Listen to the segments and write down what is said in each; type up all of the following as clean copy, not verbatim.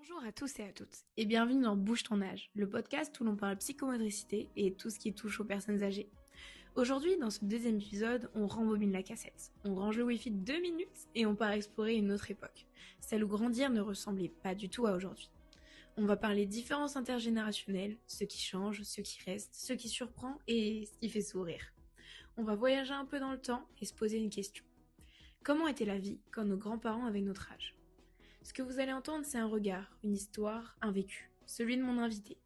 Bonjour à tous et à toutes, et bienvenue dans Bouge ton âge, le podcast où l'on parle psychomotricité et tout ce qui touche aux personnes âgées. Aujourd'hui, dans ce deuxième épisode, on rembobine la cassette, on range le wifi de 2 minutes et on part explorer une autre époque, celle où grandir ne ressemblait pas du tout à aujourd'hui. On va parler différences intergénérationnelles, ce qui change, ce qui reste, ce qui surprend et ce qui fait sourire. On va voyager un peu dans le temps et se poser une question. Comment était la vie quand nos grands-parents avaient notre âge ? Ce que vous allez entendre, c'est un regard, une histoire, un vécu, celui de mon invité.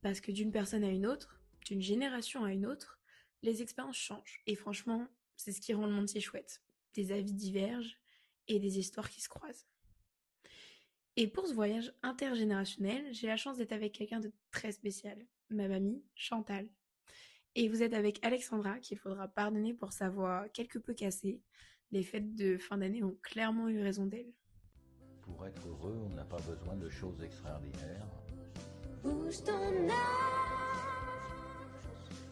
Parce que d'une personne à une autre, d'une génération à une autre, les expériences changent. Et franchement, c'est ce qui rend le monde si chouette. Des avis divergent et des histoires qui se croisent. Et pour ce voyage intergénérationnel, j'ai la chance d'être avec quelqu'un de très spécial, ma mamie, Chantal. Et vous êtes avec Alexandra, qu'il faudra pardonner pour sa voix quelque peu cassée. Les fêtes de fin d'année ont clairement eu raison d'elle. Pour être heureux, on n'a pas besoin de choses extraordinaires. Bouge ton âge,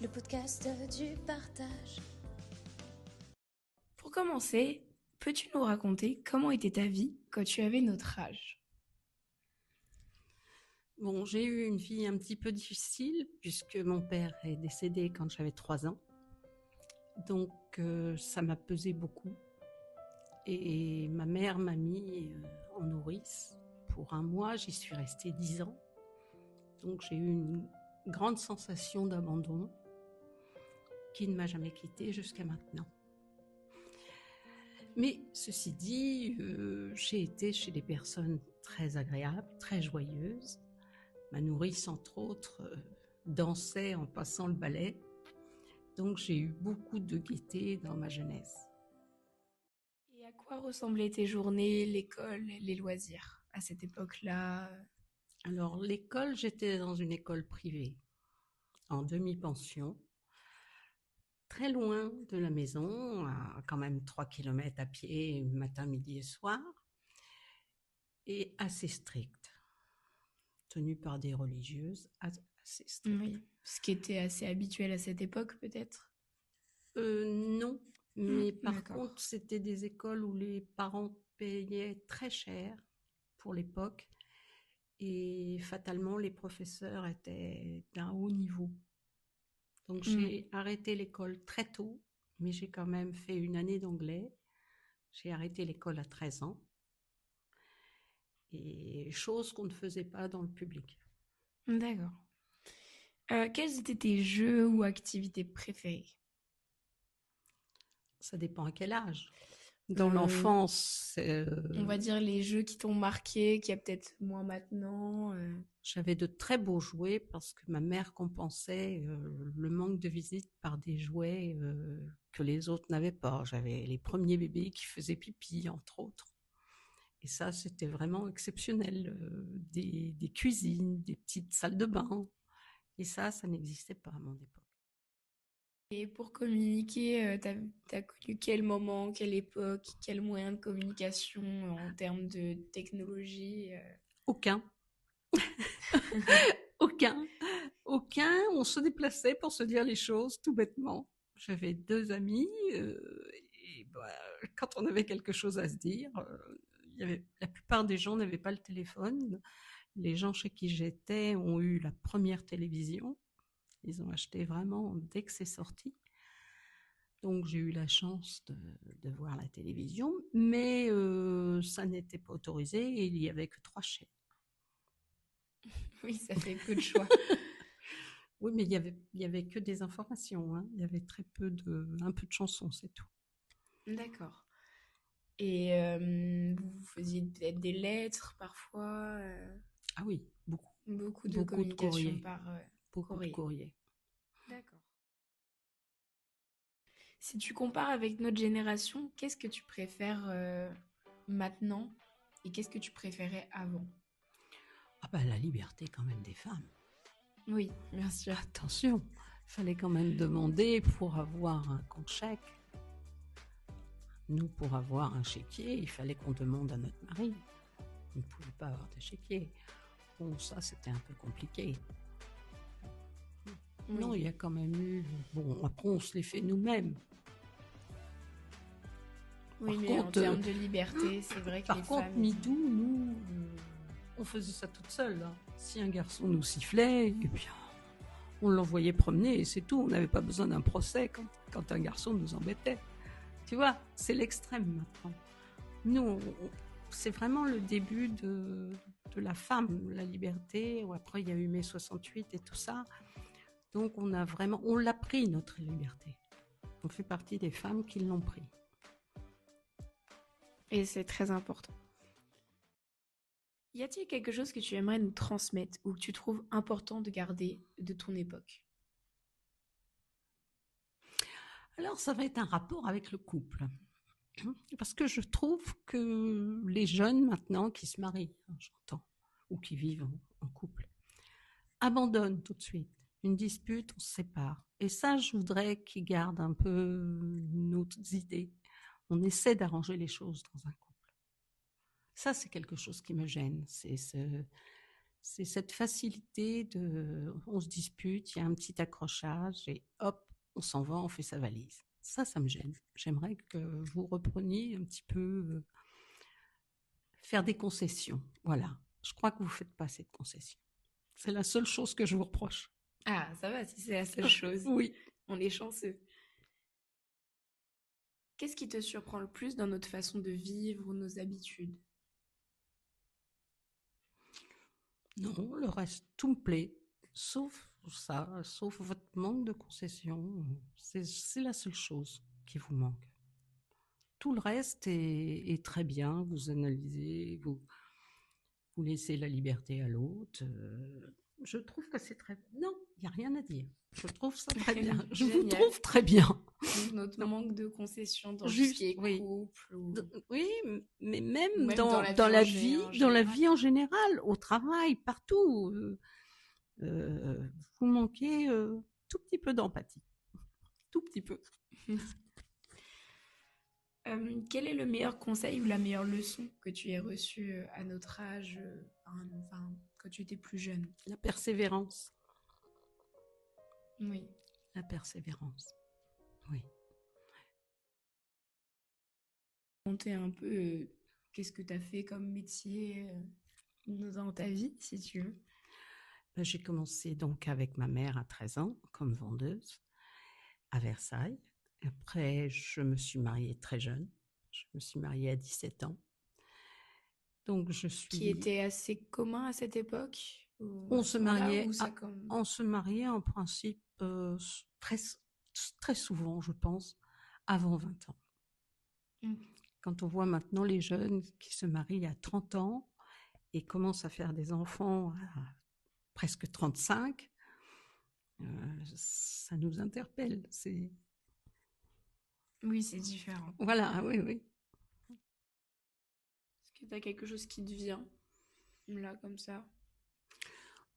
le podcast du partage. Pour commencer, peux-tu nous raconter comment était ta vie quand tu avais notre âge ? Bon, j'ai eu une vie un petit peu difficile puisque mon père est décédé quand j'avais 3 ans. Donc ça m'a pesé beaucoup. Et ma mère m'a mis en nourrice pour 1 mois. J'y suis restée 10 ans. Donc j'ai eu une grande sensation d'abandon qui ne m'a jamais quittée jusqu'à maintenant. Mais ceci dit, j'ai été chez des personnes très agréables, très joyeuses. Ma nourrice, entre autres, dansait en passant le balai. Donc j'ai eu beaucoup de gaieté dans ma jeunesse. Et à quoi ressemblaient tes journées, l'école, les loisirs à cette époque-là ? Alors l'école, j'étais dans une école privée, en demi-pension, très loin de la maison, à quand même 3 kilomètres à pied, matin, midi et soir, et assez stricte, tenue par des religieuses assez strictes. Oui, ce qui était assez habituel à cette époque peut-être ? Non, mais par d'accord. contre, c'était des écoles où les parents payaient très cher pour l'époque et fatalement, les professeurs étaient d'un haut niveau. Donc, j'ai arrêté l'école très tôt, mais j'ai quand même fait une année d'anglais. J'ai arrêté l'école à 13 ans, et chose qu'on ne faisait pas dans le public. D'accord. Quels étaient tes jeux ou activités préférées ? Ça dépend à quel âge. Dans l'enfance, On va dire les jeux qui t'ont marqué, qu'il y a peut-être moins maintenant. J'avais de très beaux jouets parce que ma mère compensait le manque de visite par des jouets que les autres n'avaient pas. J'avais les premiers bébés qui faisaient pipi, entre autres. Et ça, c'était vraiment exceptionnel. Des cuisines, des petites salles de bain. Et ça n'existait pas à mon époque. Et pour communiquer, t'as connu quel moment, quelle époque, quel moyen de communication en termes de technologie ? Aucun. Aucun. On se déplaçait pour se dire les choses, tout bêtement. J'avais 2 amis, et quand on avait quelque chose à se dire, la plupart des gens n'avaient pas le téléphone. Les gens chez qui j'étais ont eu la première télévision. Ils ont acheté vraiment dès que c'est sorti. Donc j'ai eu la chance de voir la télévision, mais ça n'était pas autorisé et il n'y avait que 3 chaînes. Oui, ça fait peu de choix. Oui, mais il y avait que des informations, hein. Il y avait un peu de chansons, c'est tout. D'accord. Et vous faisiez peut-être des lettres parfois Ah oui, beaucoup. Beaucoup de Beaucoup de communication courrier. par Beaucoup courrier. de courrier. D'accord. Si tu compares avec notre génération, qu'est-ce que tu préfères maintenant et qu'est-ce que tu préférais avant ? Ah bah la liberté quand même des femmes. Oui, bien sûr. Attention, il fallait quand même demander pour avoir un compte chèque. Nous, pour avoir un chéquier, il fallait qu'on demande à notre mari. On ne pouvait pas avoir de chéquier. Bon, ça, c'était un peu compliqué. Oui. Non, il y a quand même eu... Bon, après, on se les fait nous-mêmes. Oui, Par mais contre, en termes de liberté, c'est vrai que Par les contre, femmes... MeToo, nous, on faisait ça toute seule. Hein. Si un garçon nous sifflait, eh bien, on l'envoyait promener et c'est tout. On n'avait pas besoin d'un procès quand un garçon nous embêtait. Tu vois, c'est l'extrême maintenant. Nous, c'est vraiment le début de la femme, la liberté. Après, il y a eu mai 68 et tout ça. Donc, on l'a pris, notre liberté. On fait partie des femmes qui l'ont pris. Et c'est très important. Y a-t-il quelque chose que tu aimerais nous transmettre ou que tu trouves important de garder de ton époque? Alors, ça va être un rapport avec le couple. Parce que je trouve que les jeunes maintenant qui se marient, j'entends, ou qui vivent en couple, abandonnent tout de suite. Une dispute, on se sépare. Et ça, je voudrais qu'ils gardent un peu nos idées. On essaie d'arranger les choses dans un couple. Ça, c'est quelque chose qui me gêne. C'est cette facilité on se dispute, il y a un petit accrochage et hop, on s'en va, on fait sa valise. Ça me gêne. J'aimerais que vous repreniez un petit peu faire des concessions. Voilà. Je crois que vous ne faites pas assez de concessions. C'est la seule chose que je vous reproche. Ah, ça va, si c'est la seule chose. Oui. On est chanceux. Qu'est-ce qui te surprend le plus dans notre façon de vivre ou nos habitudes? Non, le reste, tout me plaît. Sauf ça, sauf votre manque de concessions. C'est la seule chose qui vous manque. Tout le reste est très bien. Vous analysez, vous laissez la liberté à l'autre. Je trouve que c'est très... Non, il n'y a rien à dire. Je trouve ça très bien. Je vous trouve très bien. Donc notre manque de concessions dans tout ce qui est couple. Oui, mais même même dans la vie en général, au travail, partout. Vous manquez tout petit peu d'empathie. Tout petit peu. Quel est le meilleur conseil ou la meilleure leçon que tu aies reçue à notre âge, quand tu étais plus jeune? La persévérance. Oui. La persévérance. Oui. Raconter un peu qu'est-ce que tu as fait comme métier dans ta vie, si tu veux. J'ai commencé donc avec ma mère à 13 ans comme vendeuse à Versailles. Après, je me suis mariée très jeune. Je me suis mariée à 17 ans. Donc, Qui était assez commun à cette époque? On se mariait en principe très souvent, je pense, avant 20 ans. Quand on voit maintenant les jeunes qui se marient à 30 ans et commencent à faire des enfants à presque 35, ça nous interpelle. Oui, c'est différent. Voilà, oui. Est-ce que tu as quelque chose qui te vient, là, comme ça?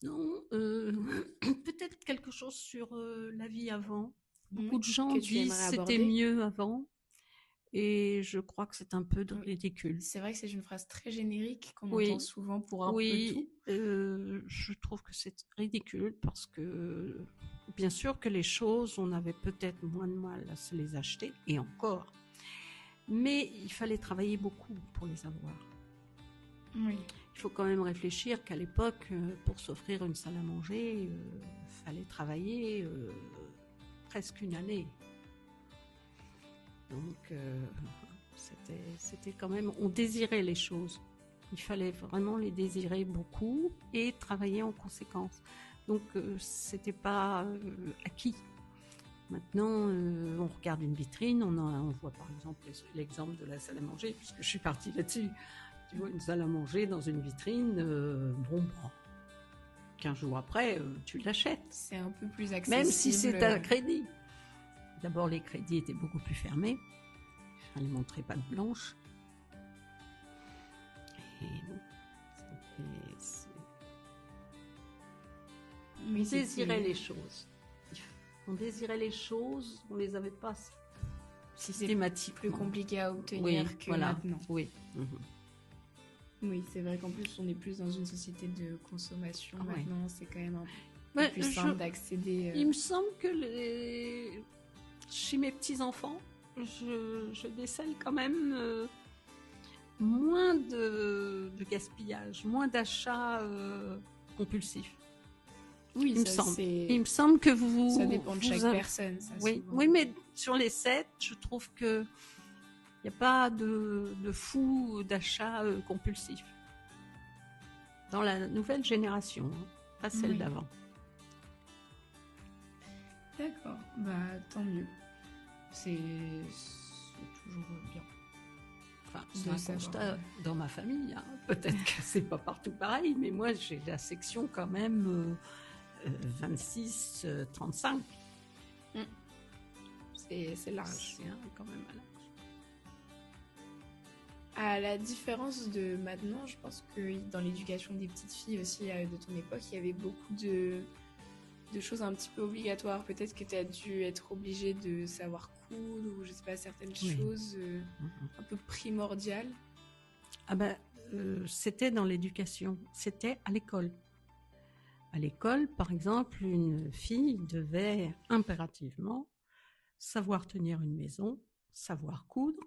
Non, peut-être quelque chose sur la vie avant. Beaucoup de gens disent que c'était mieux avant. Et je crois que c'est un peu de ridicule. C'est vrai que c'est une phrase très générique qu'on entend souvent pour un peu tout. Je trouve que c'est ridicule parce que, bien sûr que les choses, on avait peut-être moins de mal à se les acheter, et encore. Mais il fallait travailler beaucoup pour les avoir. Oui. Il faut quand même réfléchir qu'à l'époque, pour s'offrir une salle à manger, il fallait travailler presque une année. Donc, c'était quand même... On désirait les choses. Il fallait vraiment les désirer beaucoup et travailler en conséquence. Donc, c'était pas acquis. Maintenant, on regarde une vitrine, on voit par exemple l'exemple de la salle à manger, puisque je suis partie là-dessus. Tu vois une salle à manger dans une vitrine, 15 jours après, tu l'achètes. C'est un peu plus accessible. Même si c'est un crédit. D'abord, les crédits étaient beaucoup plus fermés. Il fallait montrer patte blanche. Et on désirait les choses. On désirait les choses, on ne les avait pas systématiquement. Plus compliqué à obtenir que maintenant. Oui. Oui, c'est vrai qu'en plus, on est plus dans une société de consommation. Maintenant, c'est quand même un peu plus simple d'accéder. Il me semble que chez mes petits-enfants, je décèle quand même moins de gaspillage, moins d'achats compulsifs. Oui, Il me ça, semble. c'est... Il me semble que ça dépend de vous chaque avez- personne. Ça, Oui, souvent. oui, mais sur les 7, je trouve que il n'y a pas de fou d'achat compulsif. Dans la nouvelle génération, hein, pas celle Oui. d'avant. D'accord, bah tant mieux. C'est toujours bien. Enfin, De c'est un savoir. constat dans ma famille. Hein. Peut-être que c'est pas partout pareil, mais moi j'ai la section quand même 26-35. C'est large. C'est quand même à l'âge. À la différence de maintenant, je pense que dans l'éducation des petites filles aussi de ton époque, il y avait beaucoup de choses un petit peu obligatoires. Peut-être que tu as dû être obligée de savoir coudre ou je sais pas, certaines Oui. choses un peu primordiales. Ah ben, c'était dans l'éducation, c'était à l'école. À l'école, par exemple, une fille devait impérativement savoir tenir une maison, savoir coudre,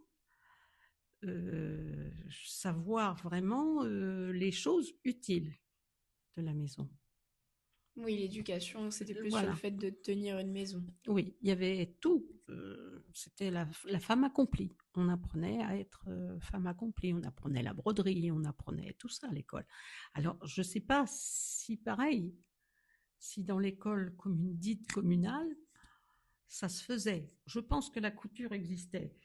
savoir vraiment les choses utiles de la maison. Oui, l'éducation, c'était plus Voilà. sur le fait de tenir une maison. Oui, il y avait tout. C'était la femme accomplie. On apprenait à être femme accomplie. On apprenait la broderie, on apprenait tout ça à l'école. Alors, je ne sais pas si pareil, si dans l'école dite communale, ça se faisait. Je pense que la couture existait.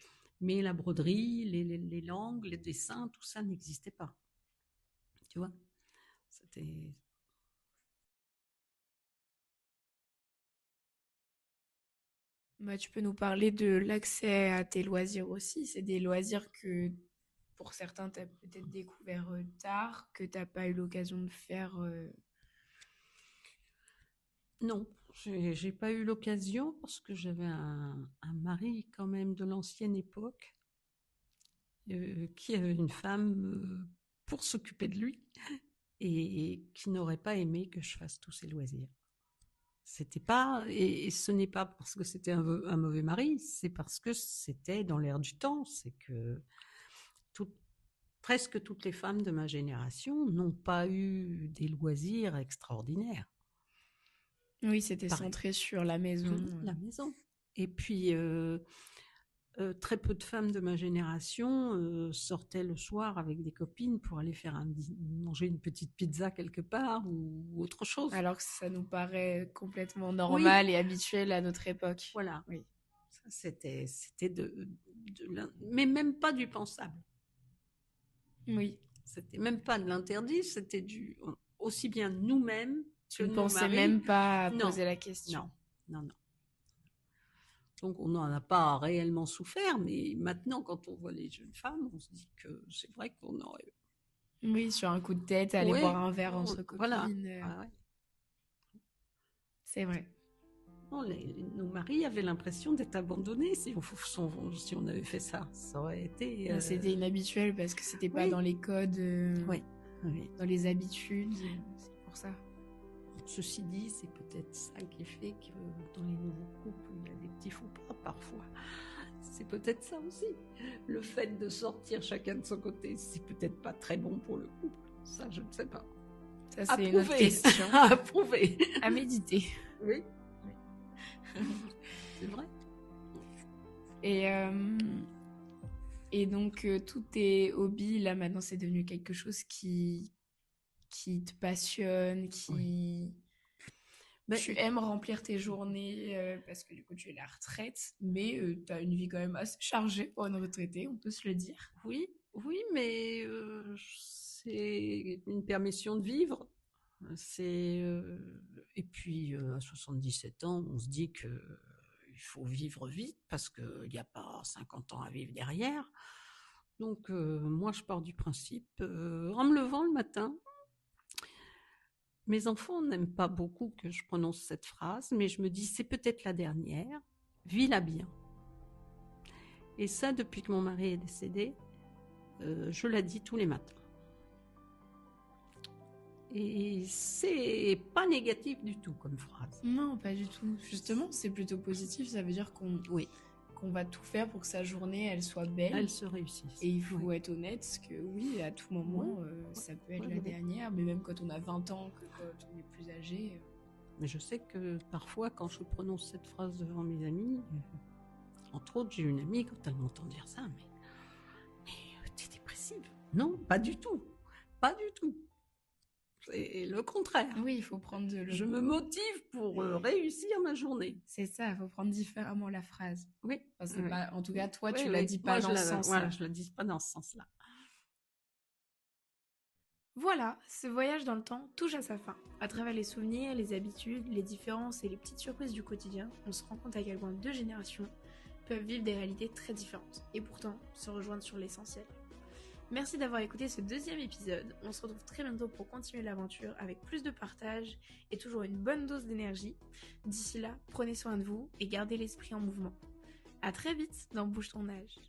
Mais la broderie, les langues, les dessins, tout ça n'existait pas. Tu vois? C'était... Bah, tu peux nous parler de l'accès à tes loisirs aussi. C'est des loisirs que, pour certains, tu as peut-être découvert tard, que tu n'as pas eu l'occasion de faire. Non, j'ai pas eu l'occasion parce que j'avais un mari quand même de l'ancienne époque qui avait une femme pour s'occuper de lui et qui n'aurait pas aimé que je fasse tous ses loisirs. C'était pas, et ce n'est pas parce que c'était un mauvais mari, c'est parce que c'était dans l'air du temps. C'est que presque toutes les femmes de ma génération n'ont pas eu des loisirs extraordinaires. Oui, c'était Pareil. centré sur la maison. La maison. Et puis, très peu de femmes de ma génération sortaient le soir avec des copines pour aller manger une petite pizza quelque part ou autre chose. Alors que ça nous paraît complètement normal et habituel à notre époque. Voilà. Oui. Ça, c'était mais même pas du pensable. Oui. C'était même pas de l'interdit, c'était aussi bien nous-mêmes Tu que ne nos pensais maris. même pas à Non. poser la question. Non. Donc on n'en a pas réellement souffert, mais maintenant quand on voit les jeunes femmes, on se dit que c'est vrai qu'on aurait... Oui, sur un coup de tête, aller boire un verre entre copines. Voilà. Ah ouais. C'est vrai. Non, nos maris avaient l'impression d'être abandonnés si on avait fait ça. Ça aurait été... C'était inhabituel parce que c'était pas dans les codes, Oui. dans les habitudes. C'est pour ça. Ceci dit, c'est peut-être ça qui fait que dans les nouveaux couples, il y a des petits faux pas parfois. C'est peut-être ça aussi. Le fait de sortir chacun de son côté, c'est peut-être pas très bon pour le couple. Ça, je ne sais pas. Ça, c'est une autre question. À prouver. À méditer. Oui. C'est vrai. Et donc, tous tes hobbies, là, maintenant, c'est devenu quelque chose qui te passionne, tu aimes remplir tes journées parce que du coup, tu es à la retraite, mais tu as une vie quand même assez chargée pour une retraitée, on peut se le dire. Oui, mais c'est une permission de vivre. Et puis, à 77 ans, on se dit qu'il faut vivre vite parce qu'il n'y a pas 50 ans à vivre derrière. Donc, moi, je pars du principe, en me levant le matin, mes enfants n'aiment pas beaucoup que je prononce cette phrase, mais je me dis, c'est peut-être la dernière, vis-la bien. Et ça, depuis que mon mari est décédé, je la dis tous les matins. Et c'est pas négatif du tout comme phrase. Non, pas du tout. Justement, c'est plutôt positif, ça veut dire qu'on qu'on va tout faire pour que sa journée, elle soit belle. Elle se réussisse. Et il faut Oui. être honnête que oui, à tout moment, ça peut être la dernière, mais même quand on a 20 ans, que quand on est plus âgé. Mais je sais que parfois, quand je prononce cette phrase devant mes amis, entre autres, j'ai une amie, quand elle m'entend dire ça, mais t'es dépressive. Non, pas du tout. Pas du tout. C'est le contraire. Oui, il faut prendre Je me motive pour réussir ma journée. C'est ça, il faut prendre différemment la phrase. Oui. Enfin, c'est Oui. pas... En tout cas, toi, Oui, tu oui. la dis pas Moi, dans ce sens-là. Voilà, je la dis pas dans ce sens-là. Voilà, ce voyage dans le temps touche à sa fin. À travers les souvenirs, les habitudes, les différences et les petites surprises du quotidien, on se rend compte à quel point deux générations peuvent vivre des réalités très différentes et pourtant se rejoindre sur l'essentiel. Merci d'avoir écouté ce deuxième épisode. On se retrouve très bientôt pour continuer l'aventure avec plus de partage et toujours une bonne dose d'énergie. D'ici là, prenez soin de vous et gardez l'esprit en mouvement. À très vite dans Bouge ton âge.